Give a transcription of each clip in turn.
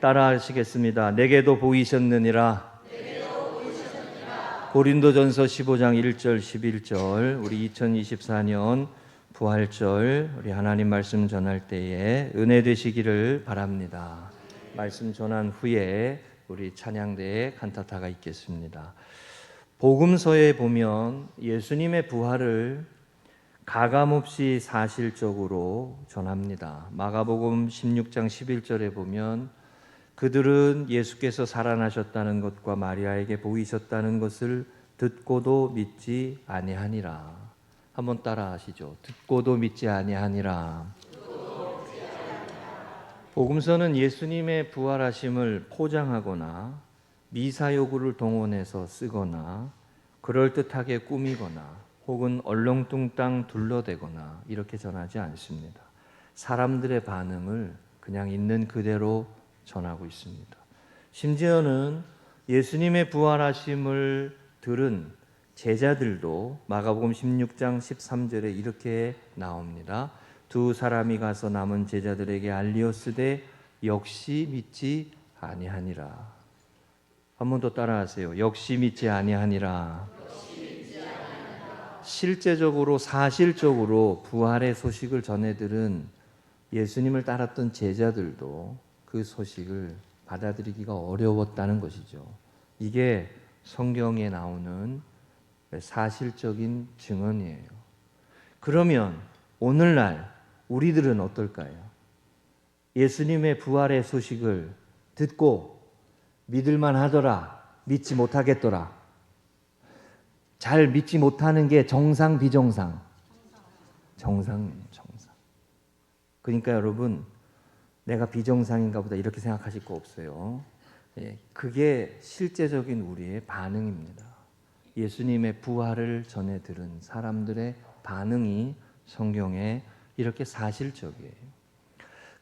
따라 하시겠습니다. 내게도 보이셨느니라. 고린도전서 15장 1절 11절 우리 2024년 부활절 우리 하나님 말씀 전할 때에 은혜 되시기를 바랍니다. 말씀 전한 후에 우리 찬양대에 칸타타가 있겠습니다. 복음서에 보면 예수님의 부활을 가감없이 사실적으로 전합니다. 마가복음 16장 11절에 보면 그들은 예수께서 살아나셨다는 것과 마리아에게 보이셨다는 것을 듣고도 믿지 아니하니라. 한번 따라 하시죠. 듣고도 믿지 아니하니라. 복음서는 예수님의 부활하심을 포장하거나 미사여구를 동원해서 쓰거나 그럴듯하게 꾸미거나 혹은 얼렁뚱땅 둘러대거나 이렇게 전하지 않습니다. 사람들의 반응을 그냥 있는 그대로 전하고 있습니다. 심지어는 예수님의 부활하심을 들은 제자들도 마가복음 16장 13절에 이렇게 나옵니다. 두 사람이 가서 남은 제자들에게 알리었으되 역시 믿지 아니하니라. 한 번 더 따라하세요. 역시 믿지 아니하니라. 실제적으로 사실적으로 부활의 소식을 전해들은 예수님을 따랐던 제자들도 그 소식을 받아들이기가 어려웠다는 것이죠. 이게 성경에 나오는 사실적인 증언이에요. 그러면 오늘날 우리들은 어떨까요? 예수님의 부활의 소식을 듣고 믿을만 하더라, 믿지 못하겠더라. 잘 믿지 못하는 게 정상, 비정상? 정상. 그러니까 여러분, 내가 비정상인가 보다 이렇게 생각하실 거 없어요. 그게 실제적인 우리의 반응입니다. 예수님의 부활을 전해 들은 사람들의 반응이 성경에 이렇게 사실적이에요.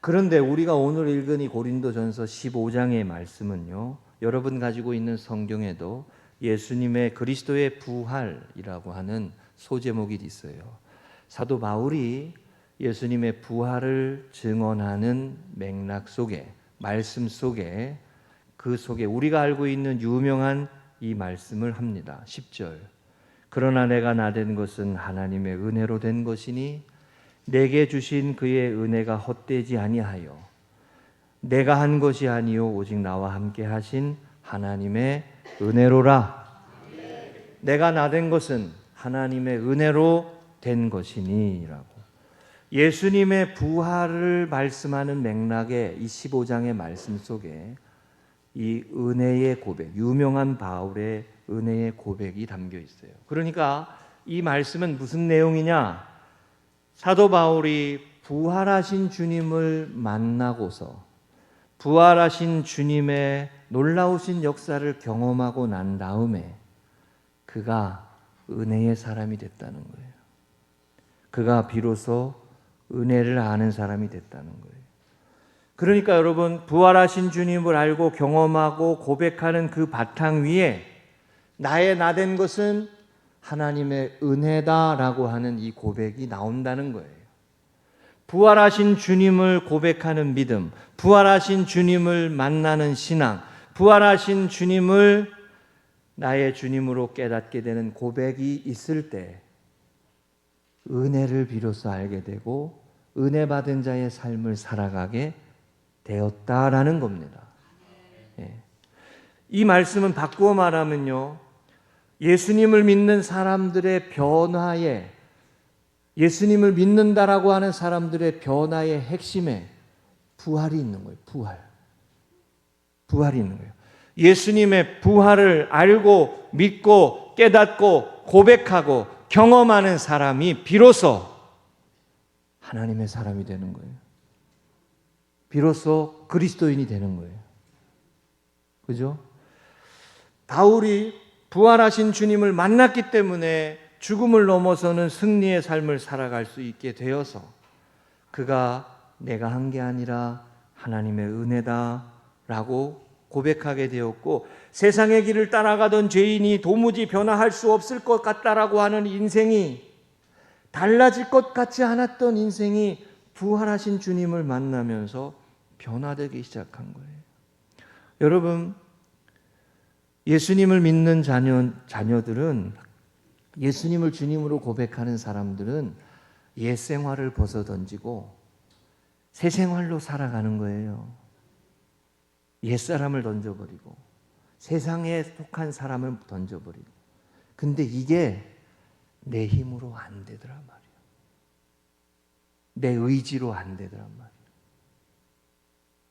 그런데 우리가 오늘 읽은 이 고린도전서 15장의 말씀은요, 여러분 가지고 있는 성경에도 예수님의 그리스도의 부활이라고 하는 소제목이 있어요. 사도 바울이 예수님의 부활을 증언하는 맥락 속에, 말씀 속에, 그 속에 우리가 알고 있는 유명한 이 말씀을 합니다. 10절. 그러나 내가 나된 것은 하나님의 은혜로 된 것이니 내게 주신 그의 은혜가 헛되지 아니하여 내가 한 것이 아니요 오직 나와 함께 하신 하나님의 은혜로라. 내가 나된 것은 하나님의 은혜로 된 것이니 라고. 예수님의 부활을 말씀하는 맥락의 이 15장의 말씀 속에 이 은혜의 고백, 유명한 바울의 은혜의 고백이 담겨 있어요. 그러니까 이 말씀은 무슨 내용이냐? 사도 바울이 부활하신 주님을 만나고서 부활하신 주님의 놀라우신 역사를 경험하고 난 다음에 그가 은혜의 사람이 됐다는 거예요. 그가 비로소 은혜를 아는 사람이 됐다는 거예요. 그러니까 여러분, 부활하신 주님을 알고 경험하고 고백하는 그 바탕 위에 나의 나된 것은 하나님의 은혜다라고 하는 이 고백이 나온다는 거예요. 부활하신 주님을 고백하는 믿음, 부활하신 주님을 만나는 신앙, 부활하신 주님을 나의 주님으로 깨닫게 되는 고백이 있을 때 은혜를 비로소 알게 되고 은혜 받은 자의 삶을 살아가게 되었다라는 겁니다. 이 말씀은 바꾸어 말하면요, 예수님을 믿는 사람들의 변화에, 예수님을 믿는다라고 하는 사람들의 변화의 핵심에 부활이 있는 거예요. 부활이 있는 거예요. 예수님의 부활을 알고 믿고 깨닫고 고백하고 경험하는 사람이 비로소 하나님의 사람이 되는 거예요. 비로소 그리스도인이 되는 거예요. 그죠? 바울이 부활하신 주님을 만났기 때문에 죽음을 넘어서는 승리의 삶을 살아갈 수 있게 되어서 그가 내가 한 게 아니라 하나님의 은혜다라고 고백하게 되었고, 세상의 길을 따라가던 죄인이 도무지 변화할 수 없을 것 같다라고 하는 인생이, 달라질 것 같지 않았던 인생이 부활하신 주님을 만나면서 변화되기 시작한 거예요. 여러분, 예수님을 믿는 자녀들은, 예수님을 주님으로 고백하는 사람들은 옛 생활을 벗어던지고 새 생활로 살아가는 거예요. 옛 사람을 던져버리고 세상에 속한 사람을 던져버리고. 근데 이게 내 힘으로 안 되더란 말이에요. 내 의지로 안 되더란 말이에요.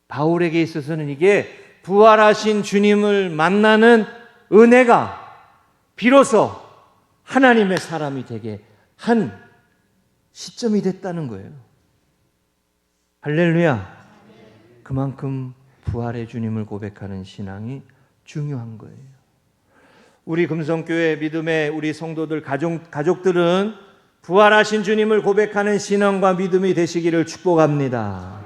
바울에게 있어서는 이게 부활하신 주님을 만나는 은혜가 비로소 하나님의 사람이 되게 한 시점이 됐다는 거예요. 할렐루야. 그만큼 부활의 주님을 고백하는 신앙이 중요한 거예요. 우리 금성교회 믿음의 우리 성도들, 가족들은 부활하신 주님을 고백하는 신앙과 믿음이 되시기를 축복합니다.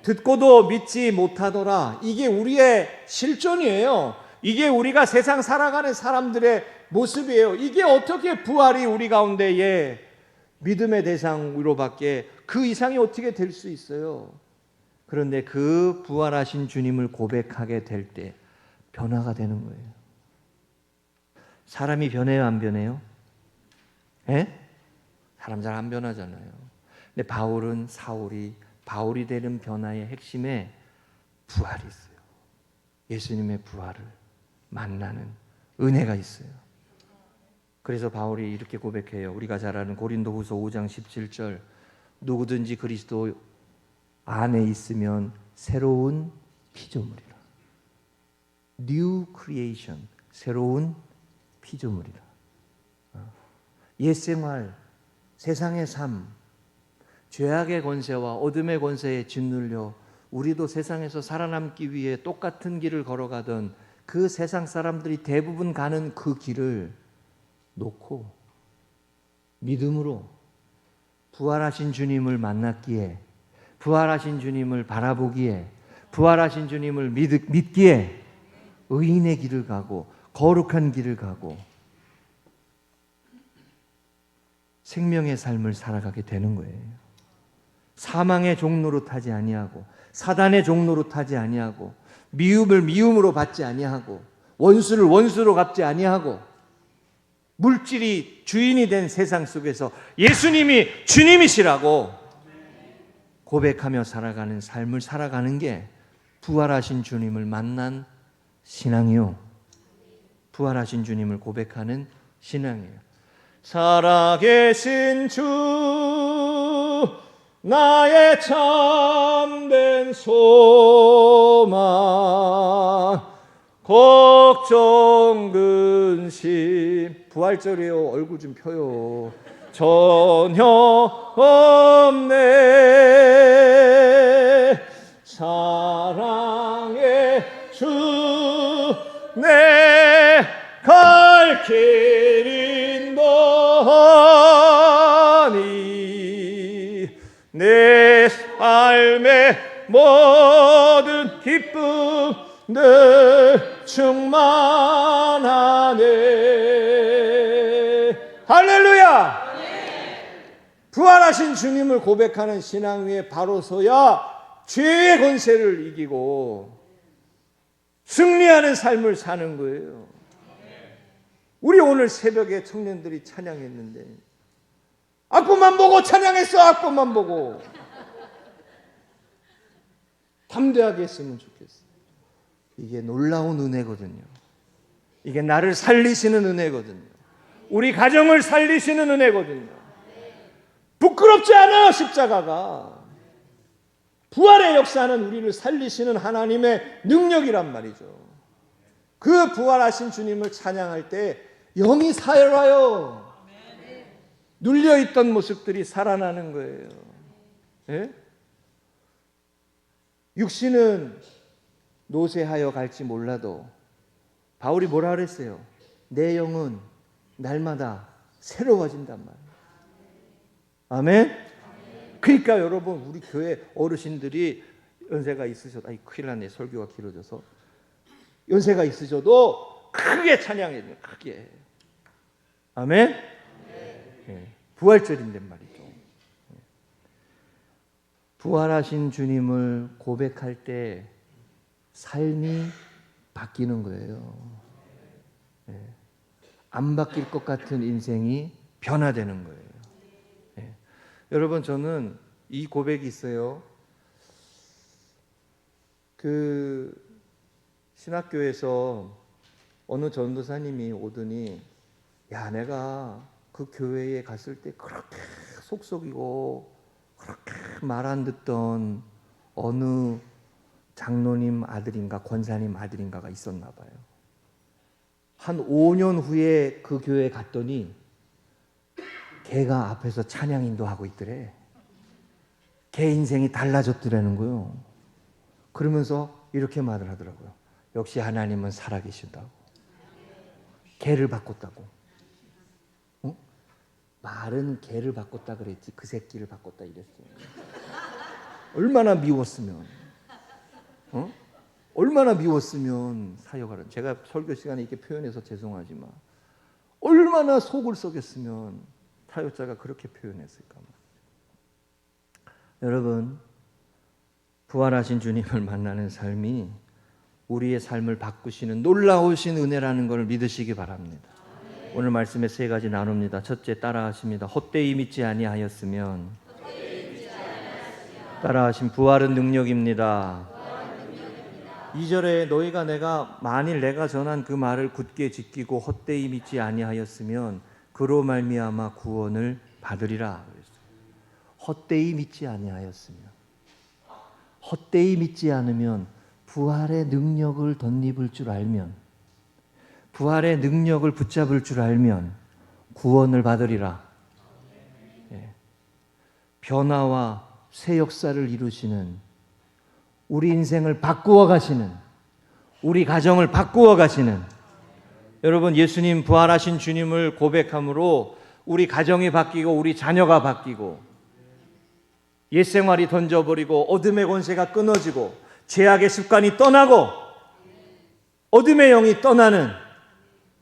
듣고도 믿지 못하더라. 이게 우리의 실존이에요. 이게 우리가 세상 살아가는 사람들의 모습이에요. 이게 어떻게 부활이 우리 가운데에 믿음의 대상으로밖에 그 이상이 어떻게 될 수 있어요? 그런데 그 부활하신 주님을 고백하게 될 때 변화가 되는 거예요. 사람이 변해요, 안 변해요? 예? 사람 잘 안 변하잖아요. 근데 바울이 되는 변화의 핵심에 부활이 있어요. 예수님의 부활을 만나는 은혜가 있어요. 그래서 바울이 이렇게 고백해요. 우리가 잘 아는 고린도후서 5장 17절, 누구든지 그리스도 안에 있으면 새로운 피조물이라. New creation, 새로운 피조물이라. 옛 생활, 세상의 삶, 죄악의 권세와 어둠의 권세에 짓눌려 우리도 세상에서 살아남기 위해 똑같은 길을 걸어가던 그 세상 사람들이 대부분 가는 그 길을 놓고 믿음으로 부활하신 주님을 만났기에, 부활하신 주님을 바라보기에, 부활하신 주님을 믿기에 의인의 길을 가고 거룩한 길을 가고 생명의 삶을 살아가게 되는 거예요. 사망의 종로로 타지 아니하고 사단의 종로로 타지 아니하고 미움을 미움으로 받지 아니하고 원수를 원수로 갚지 아니하고 물질이 주인이 된 세상 속에서 예수님이 주님이시라고 고백하며 살아가는 삶을 살아가는 게 부활하신 주님을 만난 신앙이요, 부활하신 주님을 고백하는 신앙이에요. 살아계신 주 나의 참된 소망 걱정 근심, 부활절이에요. 얼굴 좀 펴요. 전혀 없네. 사랑의 주 내 갈 길 인도하니 내 삶의 모든 기쁨 늘 충만하네. 할렐루야. 부활하신 주님을 고백하는 신앙 위에 바로 서야 죄의 권세를 이기고 승리하는 삶을 사는 거예요. 우리 오늘 새벽에 청년들이 찬양했는데 악보만 보고 찬양했어. 악보만 보고 담대하게 했으면 좋겠어요. 이게 놀라운 은혜거든요. 이게 나를 살리시는 은혜거든요. 우리 가정을 살리시는 은혜거든요. 부끄럽지 않아. 십자가가 부활의 역사는 우리를 살리시는 하나님의 능력이란 말이죠. 그 부활하신 주님을 찬양할 때 영이 살아요. 눌려있던 모습들이 살아나는 거예요. 예? 육신은 노쇠하여 갈지 몰라도 바울이 뭐라 그랬어요? 내 영은 날마다 새로워진단 말이에요. 아멘? 그러니까 여러분, 우리 교회 어르신들이 연세가 있으셔도, 아이 큰일 났네, 설교가 길어져서. 연세가 있으셔도 크게 찬양해야 돼요. 크게. 아멘? 네. 부활절인데 말이죠. 부활하신 주님을 고백할 때 삶이 바뀌는 거예요. 예. 안 바뀔 것 같은 인생이 변화되는 거예요. 예. 여러분, 저는 이 고백이 있어요. 그 신학교에서 어느 전도사님이 오더니, 야, 내가 그 교회에 갔을 때 그렇게 속썩이고 그렇게 말 안 듣던 어느 장로님 아들인가 권사님 아들인가가 있었나 봐요. 한 5년 후에 그 교회에 갔더니 걔가 앞에서 찬양 인도하고 있더래. 걔 인생이 달라졌더라는 거요. 그러면서 이렇게 말을 하더라고요. 역시 하나님은 살아계신다고. 걔를 바꿨다고. 어? 말은 걔를 바꿨다 그랬지 그 새끼를 바꿨다 이랬어요. 얼마나 미웠으면, 얼마나 미웠으면 사역하는. 제가 설교 시간에 이렇게 표현해서 죄송하지만 얼마나 속을 썩였으면 사역자가 그렇게 표현했을까. 여러분, 부활하신 주님을 만나는 삶이 우리의 삶을 바꾸시는 놀라우신 은혜라는 것을 믿으시기 바랍니다. 오늘 말씀에 세 가지 나눕니다. 첫째, 따라하십니다. 헛되이 믿지 아니하였으면. 따라하신 부활은 능력입니다. 2절에 너희가 만일 내가 전한 그 말을 굳게 지키고 헛되이 믿지 아니하였으면 그로 말미암아 구원을 받으리라. 헛되이 믿지 아니하였으면, 헛되이 믿지 않으면, 부활의 능력을 덧입을 줄 알면, 부활의 능력을 붙잡을 줄 알면 구원을 받으리라. 예. 변화와 새 역사를 이루시는, 우리 인생을 바꾸어 가시는, 우리 가정을 바꾸어 가시는, 여러분, 예수님 부활하신 주님을 고백함으로 우리 가정이 바뀌고 우리 자녀가 바뀌고 옛 생활이 던져버리고 어둠의 권세가 끊어지고 죄악의 습관이 떠나고 어둠의 영이 떠나는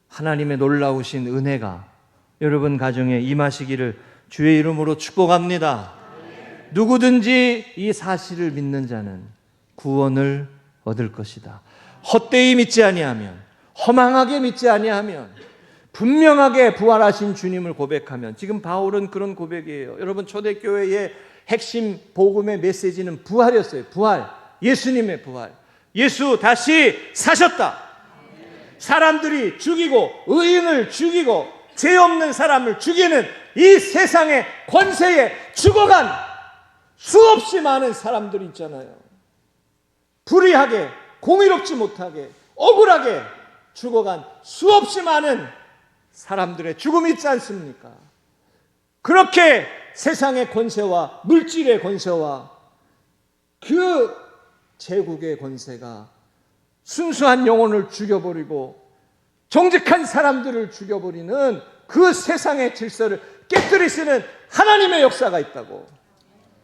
하나님의 놀라우신 은혜가 여러분 가정에 임하시기를 주의 이름으로 축복합니다. 누구든지 이 사실을 믿는 자는 구원을 얻을 것이다. 헛되이 믿지 아니하면, 허망하게 믿지 아니하면, 분명하게 부활하신 주님을 고백하면, 지금 바울은 그런 고백이에요. 여러분, 초대교회의 핵심 복음의 메시지는 부활이었어요. 부활, 예수님의 부활. 예수 다시 사셨다. 사람들이 죽이고 의인을 죽이고 죄 없는 사람을 죽이는 이 세상의 권세에 죽어간 수없이 많은 사람들이 있잖아요. 불의하게, 공의롭지 못하게, 억울하게 죽어간 수없이 많은 사람들의 죽음이 있지 않습니까? 그렇게 세상의 권세와 물질의 권세와 그 제국의 권세가 순수한 영혼을 죽여버리고 정직한 사람들을 죽여버리는 그 세상의 질서를 깨뜨리시는 하나님의 역사가 있다고,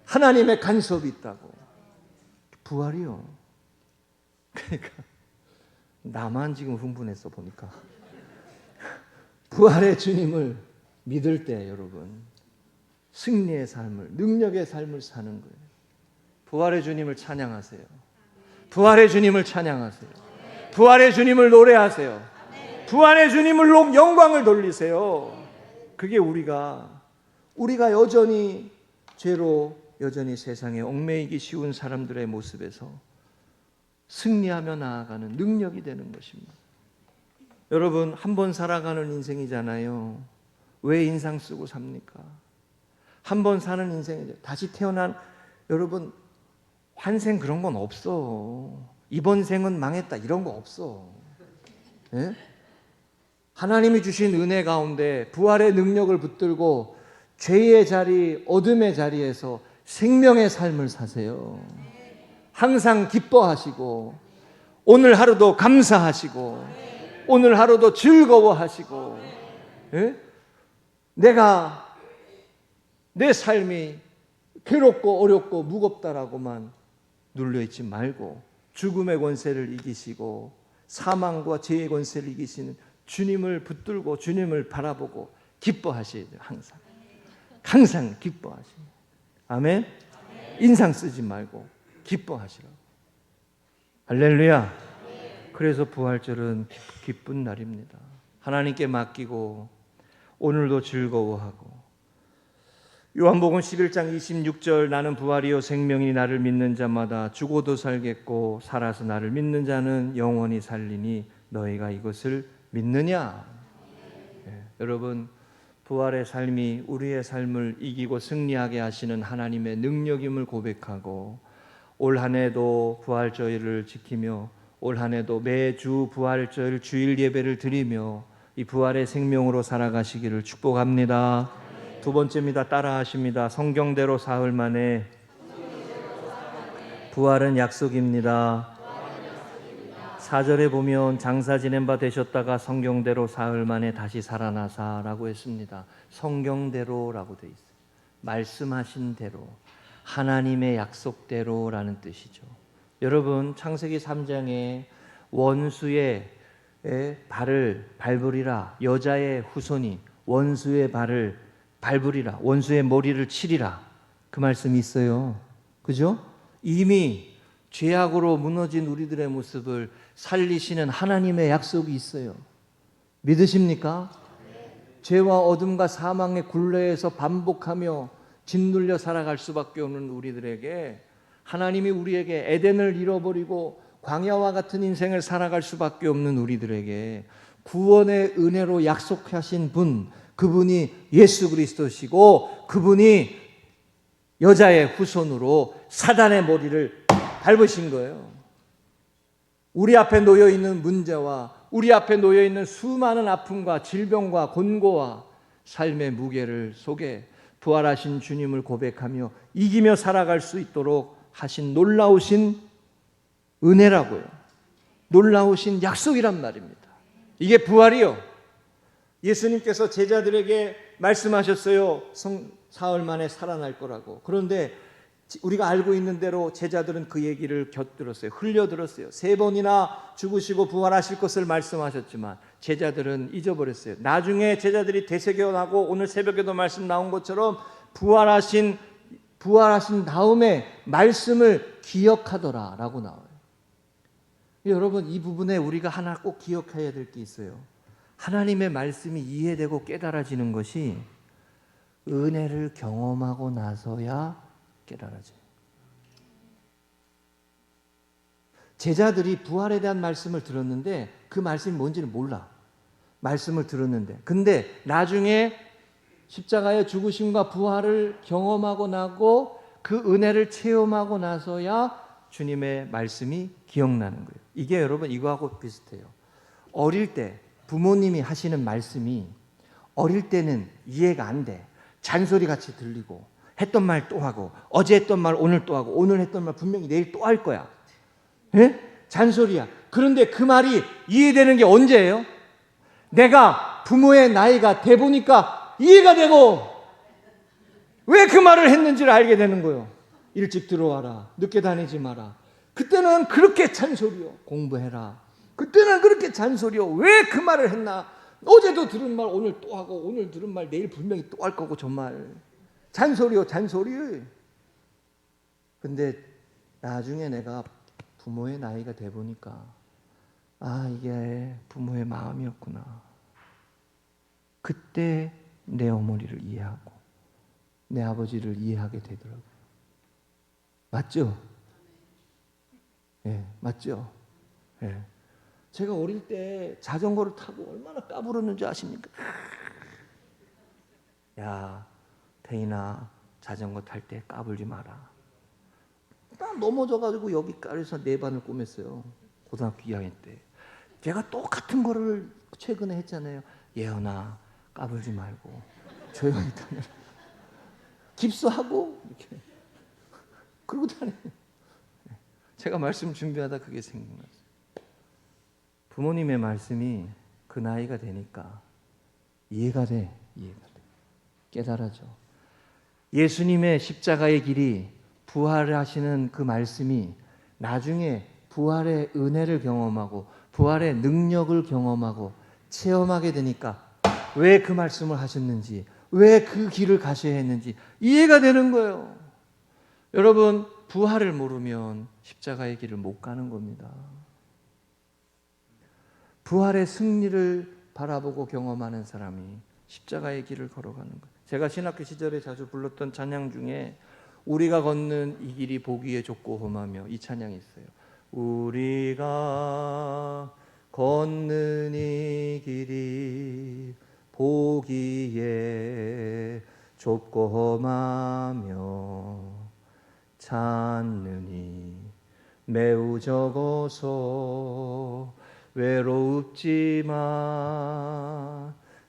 하나님의 간섭이 있다고. 부활이요. 그러니까 나만 지금 흥분했어 보니까. 부활의 주님을 믿을 때 여러분 승리의 삶을, 능력의 삶을 사는 거예요. 부활의 주님을 찬양하세요. 부활의 주님을 찬양하세요. 부활의 주님을 노래하세요. 부활의 주님을 영광을 돌리세요. 그게 우리가 여전히 죄로 여전히 세상에 얽매이기 쉬운 사람들의 모습에서 승리하며 나아가는 능력이 되는 것입니다. 여러분, 한 번 살아가는 인생이잖아요. 왜 인상 쓰고 삽니까? 한 번 사는 인생이죠. 다시 태어난, 여러분, 환생 그런 건 없어. 이번 생은 망했다 이런 거 없어. 예? 하나님이 주신 은혜 가운데 부활의 능력을 붙들고 죄의 자리, 어둠의 자리에서 생명의 삶을 사세요. 항상 기뻐하시고 오늘 하루도 감사하시고 오늘 하루도 즐거워하시고, 예? 내 삶이 괴롭고 어렵고 무겁다라고만 눌려있지 말고 죽음의 권세를 이기시고 사망과 죄의 권세를 이기시는 주님을 붙들고 주님을 바라보고 기뻐하셔야 돼요. 항상 기뻐하시고. 아멘. 인상 쓰지 말고 기뻐하시라고. 할렐루야. 그래서 부활절은 기쁜 날입니다. 하나님께 맡기고 오늘도 즐거워하고, 요한복음 11장 26절 나는 부활이요 생명이 나를 믿는 자마다 죽어도 살겠고 살아서 나를 믿는 자는 영원히 살리니 너희가 이것을 믿느냐? 여러분, 부활의 삶이 우리의 삶을 이기고 승리하게 하시는 하나님의 능력임을 고백하고, 올 한 해도 부활절을 지키며 올 한 해도 매주 부활절 주일 예배를 드리며 이 부활의 생명으로 살아가시기를 축복합니다. 두 번째입니다. 따라하십니다. 성경대로 사흘 만에 부활은 약속입니다. 4절에 보면 장사 지낸 바 되셨다가 성경대로 사흘 만에 다시 살아나사라고 했습니다. 성경대로라고 되어 있어요. 말씀하신 대로, 하나님의 약속대로라는 뜻이죠. 여러분, 창세기 3장에 원수의 발을 밟으리라, 여자의 후손이 원수의 발을 밟으리라, 원수의 머리를 치리라, 그 말씀이 있어요. 그죠? 이미 죄악으로 무너진 우리들의 모습을 살리시는 하나님의 약속이 있어요. 믿으십니까? 죄와 어둠과 사망의 굴레에서 반복하며 짓눌려 살아갈 수밖에 없는 우리들에게 하나님이 우리에게 에덴을 잃어버리고 광야와 같은 인생을 살아갈 수밖에 없는 우리들에게 구원의 은혜로 약속하신 분, 그분이 예수 그리스도시고 그분이 여자의 후손으로 사단의 머리를 밟으신 거예요. 우리 앞에 놓여있는 문제와 우리 앞에 놓여있는 수많은 아픔과 질병과 곤고와 삶의 무게를 속에 부활하신 주님을 고백하며 이기며 살아갈 수 있도록 하신 놀라우신 은혜라고요. 놀라우신 약속이란 말입니다. 이게 부활이요. 예수님께서 제자들에게 말씀하셨어요. 사흘 만에 살아날 거라고. 그런데 우리가 알고 있는 대로 제자들은 그 얘기를 곁들었어요. 흘려들었어요. 3번이나 죽으시고 부활하실 것을 말씀하셨지만 제자들은 잊어버렸어요. 나중에 제자들이 되새겨나고 오늘 새벽에도 말씀 나온 것처럼 부활하신 다음에 말씀을 기억하더라 라고 나와요. 여러분, 이 부분에 우리가 하나 꼭 기억해야 될 게 있어요. 하나님의 말씀이 이해되고 깨달아지는 것이 은혜를 경험하고 나서야 깨달아져요. 제자들이 부활에 대한 말씀을 들었는데 그 말씀이 뭔지는 몰라. 말씀을 들었는데, 근데 나중에 십자가의 죽으심과 부활을 경험하고 나고 그 은혜를 체험하고 나서야 주님의 말씀이 기억나는 거예요. 이게 여러분 이거하고 비슷해요. 어릴 때 부모님이 하시는 말씀이 어릴 때는 이해가 안 돼. 잔소리같이 들리고 했던 말 또 하고 어제 했던 말 오늘 또 하고 오늘 했던 말 분명히 내일 또 할 거야. 예? 잔소리야. 그런데 그 말이 이해되는 게 언제예요? 내가 부모의 나이가 돼 보니까 이해가 되고 왜 그 말을 했는지를 알게 되는 거예요. 일찍 들어와라. 늦게 다니지 마라. 그때는 그렇게 잔소리요. 공부해라. 그때는 그렇게 잔소리요. 왜 그 말을 했나? 어제도 들은 말 오늘 또 하고 오늘 들은 말 내일 분명히 또 할 거고 정말 잔소리요. 잔소리. 근데 나중에 내가 부모의 나이가 돼 보니까 이게 부모의 마음이었구나. 그때 내 어머니를 이해하고 내 아버지를 이해하게 되더라고요. 맞죠? 예, 맞죠? 예. 제가 어릴 때 자전거를 타고 얼마나 까불었는지 아십니까? 야, 태인아, 자전거 탈 때 까불지 마라. 나 넘어져가지고 여기까지서 4반을 꼬맸어요. 고등학교 2학년 때. 제가 똑같은 거를 최근에 했잖아요. 예언아, 까불지 말고 조용히 다녀라. 깁스하고 이렇게 그러고 다녀요. 제가 말씀 준비하다 그게 생각났어요. 부모님의 말씀이 그 나이가 되니까 이해가 돼. 깨달아져. 예수님의 십자가의 길이 부활하시는 그 말씀이 나중에 부활의 은혜를 경험하고 부활의 능력을 경험하고 체험하게 되니까 왜 그 말씀을 하셨는지, 왜 그 길을 가셔야 했는지 이해가 되는 거예요. 여러분, 부활을 모르면 십자가의 길을 못 가는 겁니다. 부활의 승리를 바라보고 경험하는 사람이 십자가의 길을 걸어가는 거예요. 제가 신학교 시절에 자주 불렀던 찬양 중에 우리가 걷는 이 길이 보기에 좁고 험하며, 이 찬양이 있어요. 우리가 걷는 이 길이 보기에 좁고 험하며 찾느니 매우 적어서 외롭지만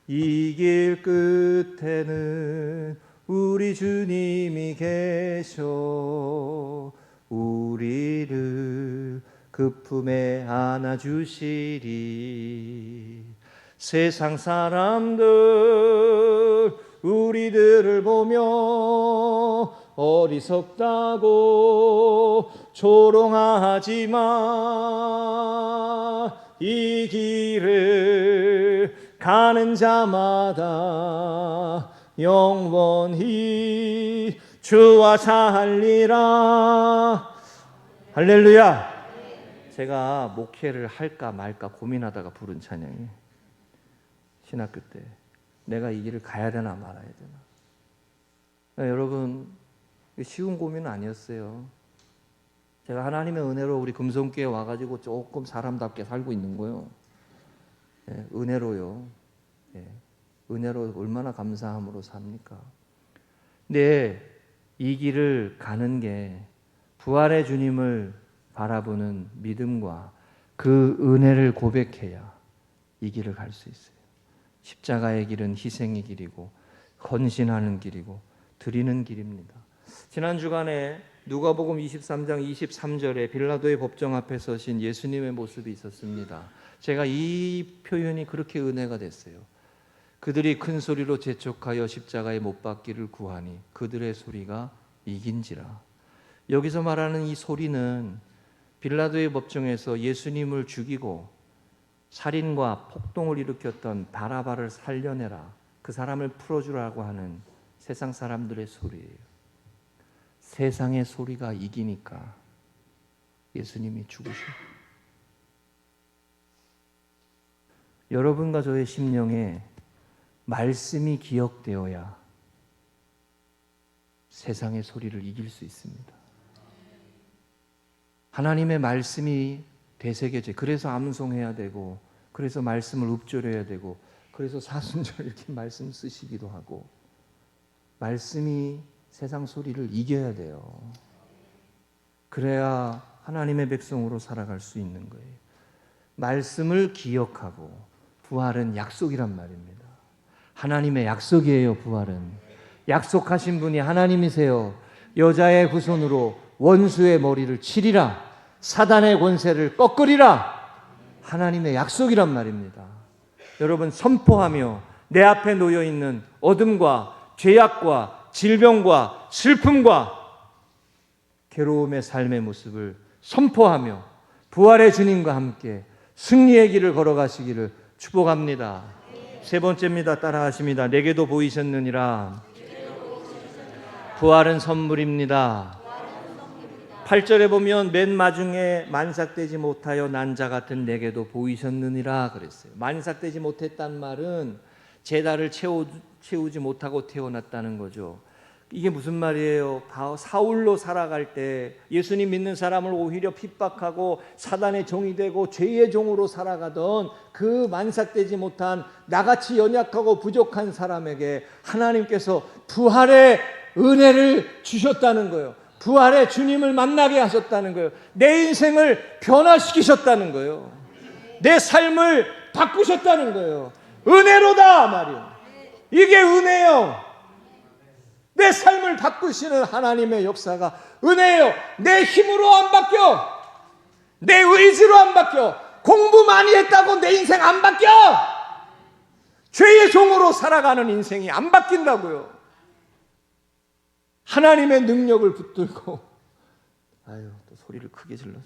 이 길 끝에는 우리 주님이 계셔 우리를 그 품에 안아주시리. 세상 사람들 우리들을 보며 어리석다고 조롱하지만 이 길을 가는 자마다 영원히 주와 살리라. 할렐루야. 제가 목회를 할까 말까 고민하다가 부른 찬양이, 신학교 때 내가 이 길을 가야 되나 말아야 되나. 여러분, 쉬운 고민은 아니었어요. 제가 하나님의 은혜로 우리 금성교에 와가지고 조금 사람답게 살고 있는 거예요. 은혜로요. 은혜로 얼마나 감사함으로 삽니까? 근데 이 길을 가는 게 부활의 주님을 바라보는 믿음과 그 은혜를 고백해야 이 길을 갈 수 있어요. 십자가의 길은 희생의 길이고 헌신하는 길이고 드리는 길입니다. 지난 주간에 누가복음 23장 23절에 빌라도의 법정 앞에 서신 예수님의 모습이 있었습니다. 제가 이 표현이 그렇게 은혜가 됐어요. 그들이 큰 소리로 재촉하여 십자가에 못 박기를 구하니 그들의 소리가 이긴지라. 여기서 말하는 이 소리는 빌라도의 법정에서 예수님을 죽이고 살인과 폭동을 일으켰던 바라바를 살려내라, 그 사람을 풀어주라고 하는 세상 사람들의 소리예요. 세상의 소리가 이기니까 예수님이 죽으시고, 여러분과 저의 심령에 말씀이 기억되어야 세상의 소리를 이길 수 있습니다. 하나님의 말씀이 되새겨져. 그래서 암송해야 되고, 그래서 말씀을 읊조려야 되고, 그래서 사순절 이렇게 말씀 쓰시기도 하고, 말씀이 세상 소리를 이겨야 돼요. 그래야 하나님의 백성으로 살아갈 수 있는 거예요. 말씀을 기억하고, 부활은 약속이란 말입니다. 하나님의 약속이에요. 부활은 약속하신 분이 하나님이세요. 여자의 후손으로 원수의 머리를 치리라, 사단의 권세를 꺾으리라. 하나님의 약속이란 말입니다. 여러분, 선포하며 내 앞에 놓여있는 어둠과 죄악과 질병과 슬픔과 괴로움의 삶의 모습을 선포하며 부활의 주님과 함께 승리의 길을 걸어가시기를 축복합니다. 세 번째입니다. 따라하십니다. 내게도 보이셨느니라. 부활은 선물입니다. 8절에 보면 맨 마중에 만삭되지 못하여 난 자 같은 내게도 보이셨느니라 그랬어요. 만삭되지 못했단 말은 제다를 채우지 못하고 태어났다는 거죠. 이게 무슨 말이에요? 사울로 살아갈 때 예수님 믿는 사람을 오히려 핍박하고 사단의 종이 되고 죄의 종으로 살아가던 그 만삭되지 못한 나같이 연약하고 부족한 사람에게 하나님께서 부활의 은혜를 주셨다는 거예요. 부활의 주님을 만나게 하셨다는 거예요. 내 인생을 변화시키셨다는 거예요. 내 삶을 바꾸셨다는 거예요. 은혜로다 말이에요. 이게 은혜요. 내 삶을 바꾸시는 하나님의 역사가 은혜예요. 내 힘으로 안 바뀌어. 내 의지로 안 바뀌어. 공부 많이 했다고 내 인생 안 바뀌어. 죄의 종으로 살아가는 인생이 안 바뀐다고요. 하나님의 능력을 붙들고, 또 소리를 크게 질렀어.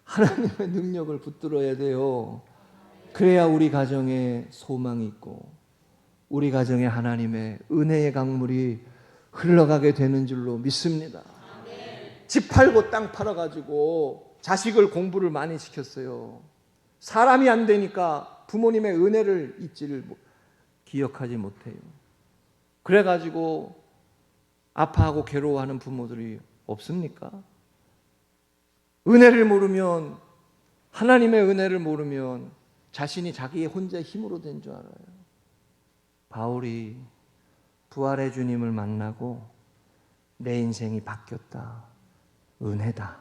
하나님의 능력을 붙들어야 돼요. 그래야 우리 가정에 소망이 있고 우리 가정에 하나님의 은혜의 강물이 흘러가게 되는 줄로 믿습니다. 집 팔고 땅 팔아가지고 자식을 공부를 많이 시켰어요. 사람이 안 되니까 부모님의 은혜를 기억하지 못해요. 그래가지고 아파하고 괴로워하는 부모들이 없습니까? 은혜를 모르면, 하나님의 은혜를 모르면 자신이 자기의 혼자의 힘으로 된 줄 알아요. 바울이 부활의 주님을 만나고 내 인생이 바뀌었다. 은혜다.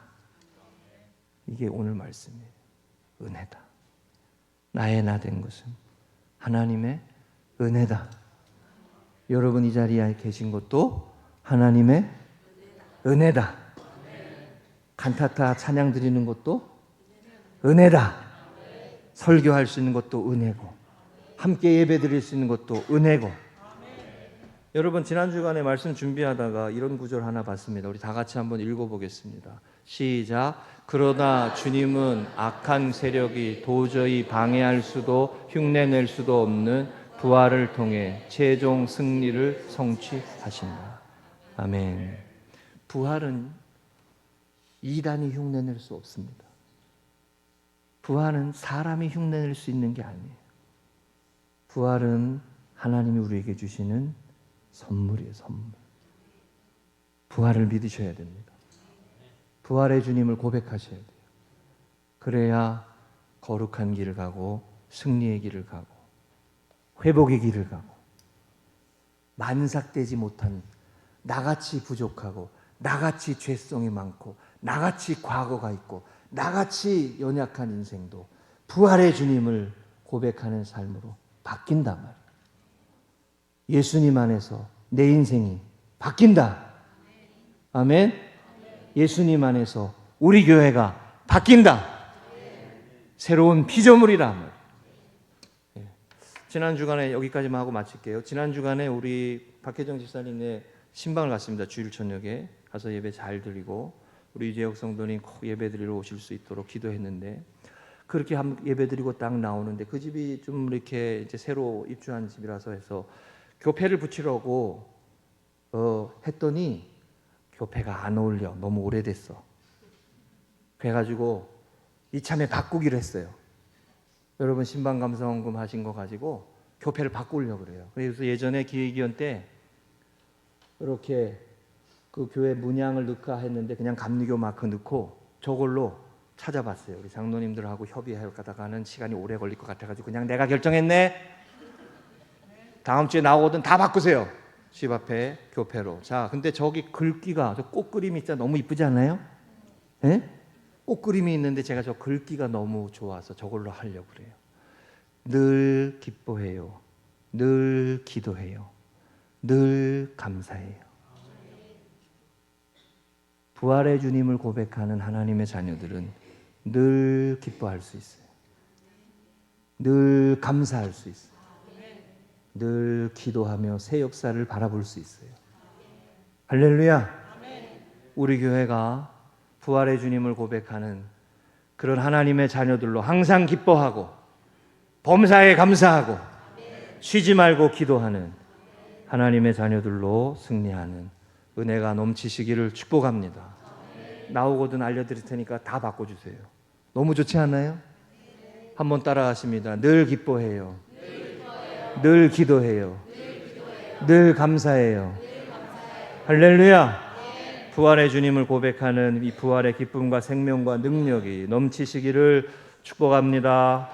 이게 오늘 말씀이에요. 은혜다. 나의 나 된 것은 하나님의 은혜다. 여러분 이 자리에 계신 것도 하나님의 은혜다. 칸타타 찬양 드리는 것도 은혜다. 설교할 수 있는 것도 은혜고, 함께 예배 드릴 수 있는 것도 은혜고. 여러분 지난 주간에 말씀 준비하다가 이런 구절 하나 봤습니다. 우리 다 같이 한번 읽어보겠습니다. 시작. 그러나 주님은 악한 세력이 도저히 방해할 수도 흉내낼 수도 없는 부활을 통해 최종 승리를 성취하신다. 아멘. 부활은 이단이 흉내낼 수 없습니다. 부활은 사람이 흉내낼 수 있는 게 아니에요. 부활은 하나님이 우리에게 주시는 선물이에요. 선물. 부활을 믿으셔야 됩니다. 부활의 주님을 고백하셔야 돼요. 그래야 거룩한 길을 가고 승리의 길을 가고 회복의 길을 가고, 만삭되지 못한 나같이 부족하고 나같이 죄성이 많고 나같이 과거가 있고 나같이 연약한 인생도 부활의 주님을 고백하는 삶으로 바뀐단 말이에요. 예수님 안에서 내 인생이 바뀐다. 아멘. 예수님 안에서 우리 교회가 바뀐다. 새로운 피조물이라. 지난 주간에 여기까지만 하고 마칠게요. 지난 주간에 우리 박혜정 집사님의 신방을 갔습니다. 주일 저녁에 가서 예배 잘 드리고 우리 이재혁 성도님 꼭 예배 드리러 오실 수 있도록 기도했는데, 그렇게 예배 드리고 딱 나오는데 그 집이 좀 이렇게 이제 새로 입주한 집이라서 해서 교패를 붙이려고 했더니 교패가 안 어울려. 너무 오래됐어. 그래가지고 이참에 바꾸기로 했어요. 여러분 신방 감사원금 하신 거 가지고 교패를 바꾸려고 그래요. 그래서 예전에 기획위원 때 이렇게 그 교회 문양을 넣을까 했는데 그냥 감리교 마크 넣고 저걸로 찾아봤어요. 우리 장로님들하고 협의하다가는 시간이 오래 걸릴 것 같아가지고 그냥 내가 결정했네. 다음 주에 나오거든 다 바꾸세요. 집 앞에 교패로. 자, 근데 저기 글귀가, 저 꽃그림이 진짜 너무 이쁘지 않아요? 예? 꽃그림이 있는데 제가 저 글귀가 너무 좋아서 저걸로 하려고 그래요. 늘 기뻐해요. 늘 기도해요. 늘 감사해요. 부활의 주님을 고백하는 하나님의 자녀들은 늘 기뻐할 수 있어요. 늘 감사할 수 있어요. 늘 기도하며 새 역사를 바라볼 수 있어요. 할렐루야. 우리 교회가 부활의 주님을 고백하는 그런 하나님의 자녀들로 항상 기뻐하고 범사에 감사하고 쉬지 말고 기도하는 하나님의 자녀들로 승리하는 은혜가 넘치시기를 축복합니다. 나오거든 알려드릴 테니까 다 바꿔주세요. 너무 좋지 않나요? 한번 따라하십니다. 늘 기뻐해요. 늘 기도해요. 늘 감사해요. 할렐루야. 부활의 주님을 고백하는 이 부활의 기쁨과 생명과 능력이 넘치시기를 축복합니다.